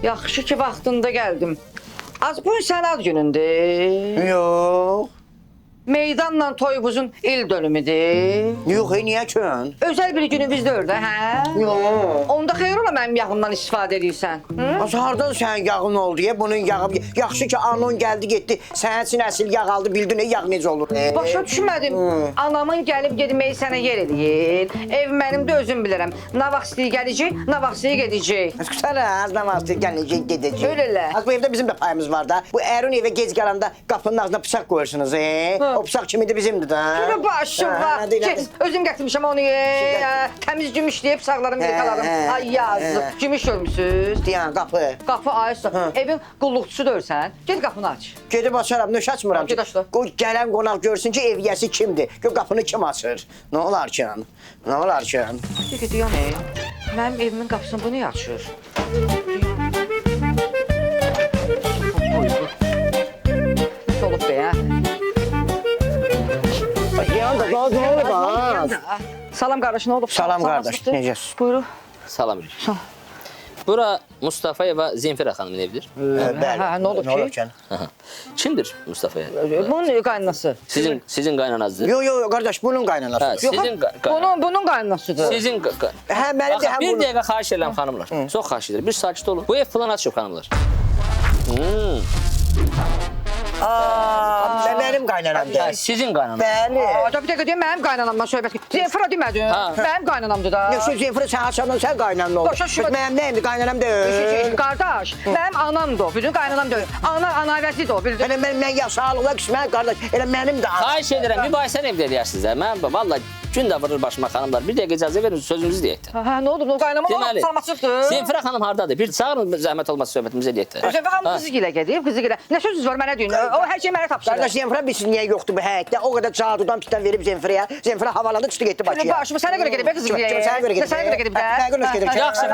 Yaxşı ki vaxtında gəldim. Az bu gün sən ad günündür. Yox. Meydanla toyumuzun il dönümüdür. Yox, niyə üçün? Özəl bir günümüz deyil də, hə? Yox. Onda xeyir ola mənim yağımdan istifadə edirsən. Az hardan sənin yağın oldu ya? Bunun yağı. Yaxşı ki anon gəldi getdi. Sənin üçün əsl yağ aldı. Bildin yağ necə olur? Başa düşmədim. Anamın gəlib gedməyi sənə yer eləyir. Ev mənim də özüm bilirəm. Nə vaxt istəyir gələcək, nə vaxt istəyir gedəcək. Sən az nə vaxt gələcək, gedəcək. Öyle elə. Az bu evdə bizim də payımız var da. Bu Ərun evə gec gələndə qapının ağzına bıçaq qoyursunuz. O bıçaq kimi də bizimdir da. Şöyle başım var. Özüm gətirmişəm onu. Təmiz gümüş deyib sağlarım, yıkalarım. Ay yazıq. Gümüş görmüsünüz. Deyən qapı. Qapı ayırsa. Evin qulluqçusu dörsən. Ged qapını aç. Gedib açaram, nöş açmıram ki. Ged aç da. Qoy gələn qonaq görsün ki, ev yəsi kimdir. Gör qapını kim açır. Nə olar ki? Nə olar ki? Ged yəni. Mənim evimin qapısını bu niyə açır? Olub be ya. Yan da, nə olub? Salam qardaş, nə olub? Salam qardaş, necəsiz? Buyurun. Salam. Bura Mustafayeva Zemfira xanımın evidir. Nə olub ki? Kimdir Mustafaya? Bunun qaynanası. Sizin qaynanazdır. Yox, qardaş, bunun qaynanası. Hə, sizin Bunun qaynanasıdır. Sizin Hə, mənim də həm bir bunun. dəqiqə xahiş edirəm xanımlar. Çox xahiş edirəm. Bir sakit olun. Bu ev plan açıb xanımlar. Mənim qaynanamdır. Sizin qaynanaz. Bəli. Bir dəqiqə deyəm, mənim qaynanamdan söhbət. Zemfira demədin. Mənim qaynanamdır da. Yox, Zemfira sən açandan sən qaynanın olur. Mənim nəyimdir, qaynanam deyil. Qardaş, mənim anamdır o. Bütün qaynanam deyil. Anavəzidir o, bildin. Mən yaşarlıqla küsmən qardaş, elə mənim də. Xahiş edirəm, mübahisə evdə eləyərsiniz. Mən vallahi gün də vurur başıma xanımlar. Bir dəqiqə icazə verin, sözümüzü deyək də. Hə, nə oldu? Qaynamın Deməli, salmasıqdır. Zemfira xanım hardadır? Bir çağırın, zəhmət olmasa söhbətimizi eləyək də. Zemfira xanım qızı gilə gedib, qızı gilə. Nə sözünüz var mənə deyin? O hər şey mənə tapşırır. Qardaş, Zemfira bilsin niyə yoxdur bu həyətdə? O qədər cadudan pisdən verib Zemfiraya. Zemfira havalandı, çıxdı getdi Bakıya. Başımı sənə görə gedib, qızı gilə. Sənə görə gedib. Sənə görə gedib də. Mənə görə gedib. Yaxşı,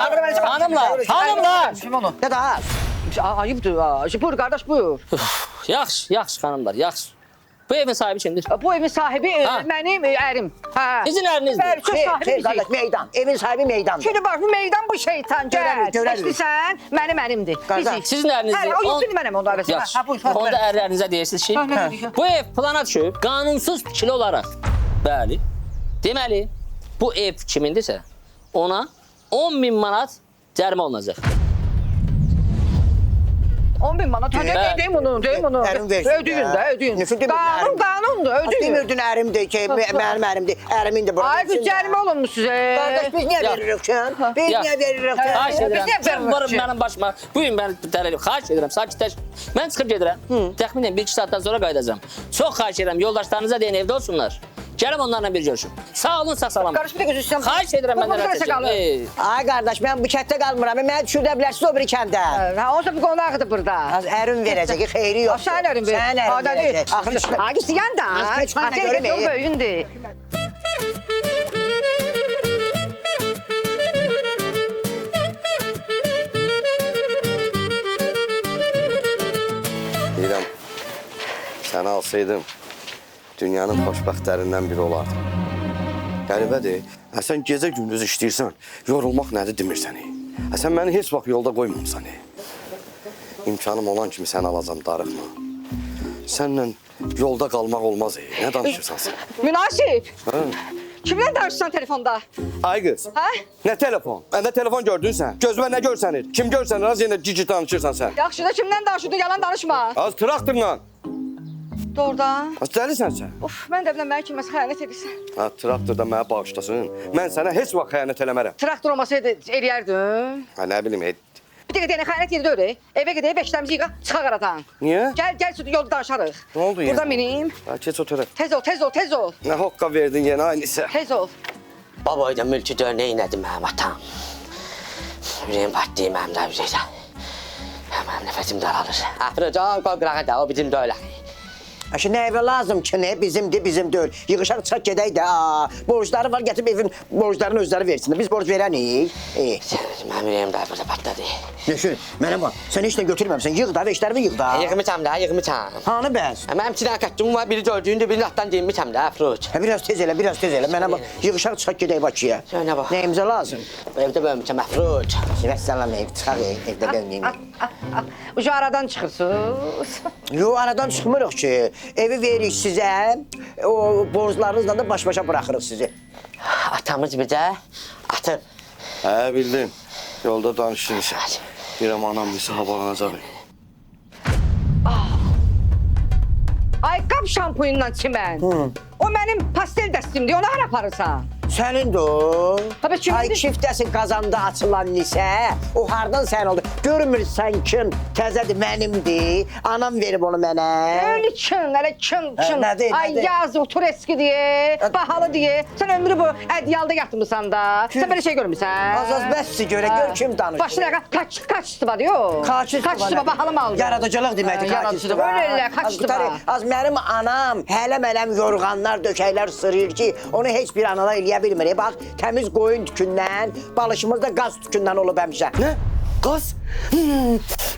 xanımlar. Nə də az? Ayıbdır. Buyur qardaş, buyur. Yaxşı xanımlar, yaxşı. Bu evin sahibi kimdir? Bu evin sahibi mənim ərim. Sizin ərinizdir. Çox sahibi qardaş, meydan. Evin sahibi meydandır. Şimdi bax, bu meydan bu şeytan gəl. Görərik. İstəsən, mənim ərimdir. Qardaş, Sizin ərinizdir. Hə, o yoxdur mənəm onda əvəzə. Yaxşı. Onda ərlərinizə deyirsiniz ki, bu ev plana düşüb, qanunsuz tikili olaraq. Bəli. Deməli, bu ev kimindirsə, ona 10.000 manat cərimə olunacaq. 10.000 manat. Deyim onu. Ərim versin. Ödüyün də, ödüyün. Qanundur, ödüyün. Demirdin ərimdir ki, mənim ərimdir. Ərimindir bura. Ay, biz cərimə olunmuşsunuz. Qardaş, biz niyə veririk ki? Biz niyə veririk ki? Xahiş edirəm, sən varım mənim başıma. Bugün məni tələb xahiş edirəm, sakitləş. Mən çıxıb gedirəm. Təxminən 1-2 saatdan sonra qayıdacağam. Çox xahiş edirəm, yoldaşlarınıza deyin evdə olsunlar. Gələm onlarla bir görüşüm. Sağ olun, sağ salamat. Qardaş, bir də gözü istəyəm. Xahiş edirəm məndən rədd. Ay qardaş, mən bu kənddə qalmıram. Mən düşürdə bilərsiniz o biri kəndə. Olsa bu qonaqdır burada. Az ərin verəcək, xeyri yox. Sən ərin ver. Sən ərin verəcək. Axırı çıxır. Ay, istəyən də. Keçmənə görüm. O böyündür. Deyirəm, səni alsaydım, dünyanın xoşbəxtlərindən biri olardı. Qəribədir, sən gecə gündüz işləyirsən, yorulmaq nədir demirsən. Sən məni heç vaxt yolda qoymamsan. İmkanım olan kimi səni alacam, darıxma. Səninlə yolda qalmaq olmaz. Nə danışırsan sən? Münasib. Kimlə danışırsan telefonda? Ay qız, Hə? nə telefon? Məndə telefon gördün sən? Gözümə nə görsənir? Kim görsənir? Az yenə cici danışırsan sən. Yaxşı da kimdən danışırdın, yalan danışma. Az traktorla. Doğrudan. Az dəlisən sən. Of, mən də biləm mənə kiməsə xəyanət edirsən. Ha, traktorda mənə bağışlasın. Mən sənə heç vaxt xəyanət eləmərəm. Traktor olmasaydı eləyərdin. Ha, nə bilim, Bir dəqiqə deyənə xəyanət yeri deyil. Evə gedək, beşləmizi yıqa, çıxaq aradan. Niyə? Gəl, yolda danışarıq. Nə oldu yenə? Burada minim. Ha, keç o tərəf. Tez ol. Nə hoqqa verdin yenə aynısı. Tez ol. Babayla mülkü dörneği nədir mənim atam? Ürəyim patlayır mənim də ürəkdə. Mənim nəfəsim daralır. Əfrəcan, qoy qırağa da, o bizim döylə. Aşı nə evə lazım ki, nə bizimdir, bizim deyil. Yığışaq çıxaq gedək də. Borcları var, gətirib evin borclarını özləri versinlər. Biz borc verənik. Mənim ürəyim daha burada patladı. Neşün, mənə bax, sən heç nə götürməmsən. Yığ da, veşlərimi yığ da. Yığmışam da, yığmışam. Hanı bəs? Mənim 2 dənə kaçım var, biri gördüyündür, birini atdan giyinmişəm də, Froç. Biraz tez elə, biraz tez elə. Mənə bax, yığışaq çıxaq gedək Bakıya. Şöyle bax. Nəyimizə lazım? Evdə bölmüşəm, Froç. Vəssalam ev, çıxaq evdə bölməyim. Ucu aradan çıxırsınız. Yo, aradan çıxmırıq ki. Evi veririk sizə, o borclarınızla da baş-başa buraxırıq sizi. Atamız bizə atır. Hə, bildim. Yolda danışdınız. Deyirəm anam bizi havalanacaq. Ay qap şampuinla çimən. O mənim pastel dəstimdir, onu hara aparırsan? Sənindir o. Tabii ki, Ay biz- çiftəsin qazanda açılan nisə. O hardan sən oldu? Görmürsən kim? Təzədir, mənimdir. Anam verib onu mənə. Öyle çın, hele çın. nədir, Ay nədir? yaz, otur eski diye, bahalı diye. Sen ömrü bu ədyalda yatmışsan da. Sen böyle şey görmüşsən. Az bəsdir görə, gör kim danışır. Başına kaç istifa diyor. Kaç istifa, bahalı mı aldın? Yaradıcılıq deməkdir, kaç Yaradıcılıq, istifa. öyle kaç Az istifa. qutarı, Az mənim anam hələm-hələm yorğanlar, dökəklər sırıyır ki, onu heç bir analar eləyə bilmir. Bax, təmiz qoyun tükündən, balışımız da qaz tükündən olub həmişə. Nə? Qaz?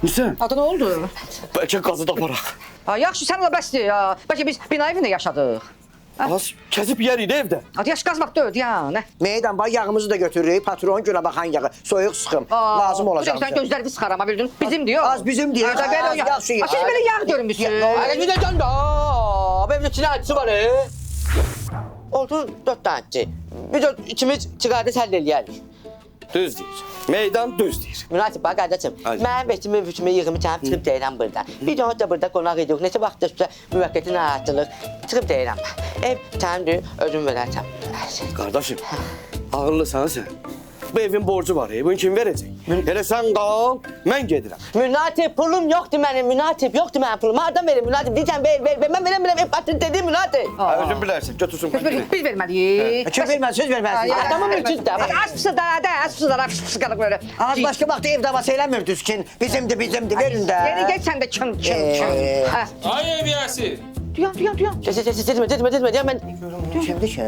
Nisə? Adı ne oldu? Bəlkə qazı da aparaq. Ha, yaxşı sen ola bəsdir ya. Bəlkə biz bina evində yaşadıq. Qaz kəsib yerik evdə. Adı yaş qazmaq deyil ya, nə? Meydan, bax yağımızı da götürürük, patron günə baxan yağı, soyuq sıxım, lazım olacaq. Sen gözlerimi sıxarama bildin. Bizim diyor. Az bizim diyor, Ha, böyle az yağ. yaxşı yağ. Ha, siz böyle yağ görmüşsünüz. Ay, bir de can da. Benim 2 dənə var. Oldu 4 dənə. Biz o ikimiz çıxardı həll eləyərik. Düz deyir. Meydan düz deyir. Münasib bax qardaşım. Hadi. Mənim betimi bütümü yığmışam, çıxıb deyirəm buradan. Bir də da burada qonaq edirik. Neçə vaxtdır üstə müvəqqəti narahatlıq. Çıxıb deyirəm. Ev sənindir, özüm verəcəm. Qardaşım, ağıllısan sən. Bu evin borcu var, bunu kim verəcək? Elə sən qal, mən gedirəm. Münasib pulum yoxdur mənim, münasib yoxdur mənim pulum. Hardan verim münasib? Deyirəm ver. Mən verəm, ev batır dedim münasib. Özün bilərsən, götürsün. Biz vermədik. Kim verməz, söz verməz. Adamın mülküdür də. Az pısı az pısı qalıq böyle. Az başqa vaxtda ev davası eləmir düzgün. Bizimdir, verin də. Geri gel sen de çın. Ha. Ay ev yası. Duyan. Dedim mən Kimdir ki?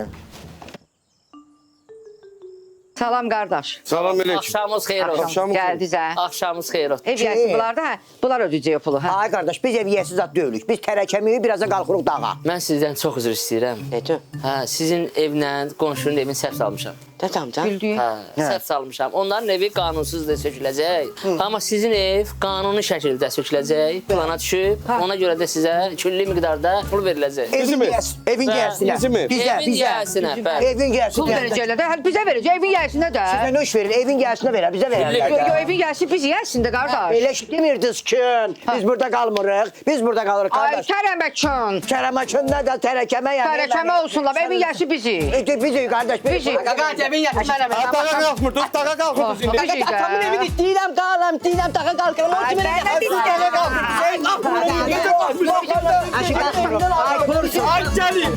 Salam qardaş. Salam aleyküm. Axşamınız xeyir olsun. Axşamınız Gəldiniz hə. Axşamınız xeyir olsun. Ev yəsi bunlar da hə. Bunlar ödəyəcək pulu hə. Ay qardaş, biz ev yiyəsi zat deyilik. Biz tərəkəmiyi birazdan qalxırıq dağa. Mən sizdən çox üzr istəyirəm. Necə? Hə, sizin evlə qonşunun evini səhv salmışam. Nə tamcan? Bildiyin. Hə, səhv salmışam. Onların evi qanunsuz da söküləcək. Amma sizin ev qanuni şəkildə söküləcək. Plana düşüb. Ona görə də sizə külli miqdarda pul veriləcək. Evin yiyəsi, evin yiyəsinə. Bizim ev. Bizə, Evin bizə. yiyəsinə, bəli. Evin yiyəsi. Pul verəcəklər də. Hə bizə verəcək evin yəsinə də. Sizə nə iş verir? Evin yiyəsinə verər, bizə verərlər. Yo evin yəsi biz yəsində qardaş. Elə demirdiniz ki, biz burada qalmırıq. Biz burada qalırıq Ay qardaş. kərəməkçün. Kərəməkində də tərəkəmə yəni. Tərəkəmə olsunlar. Evin yəsi bizi. Bizi qardaş, Bizi. Qaqa cəbin yatır mənəm. Dağa qalxmırdıq, dağa qalxırdıq indi. Bizi də. Atamın evini istəyirəm, qalam, istəyirəm, dağa qalxıram. O kimi Ay, mən də Ay, kursun.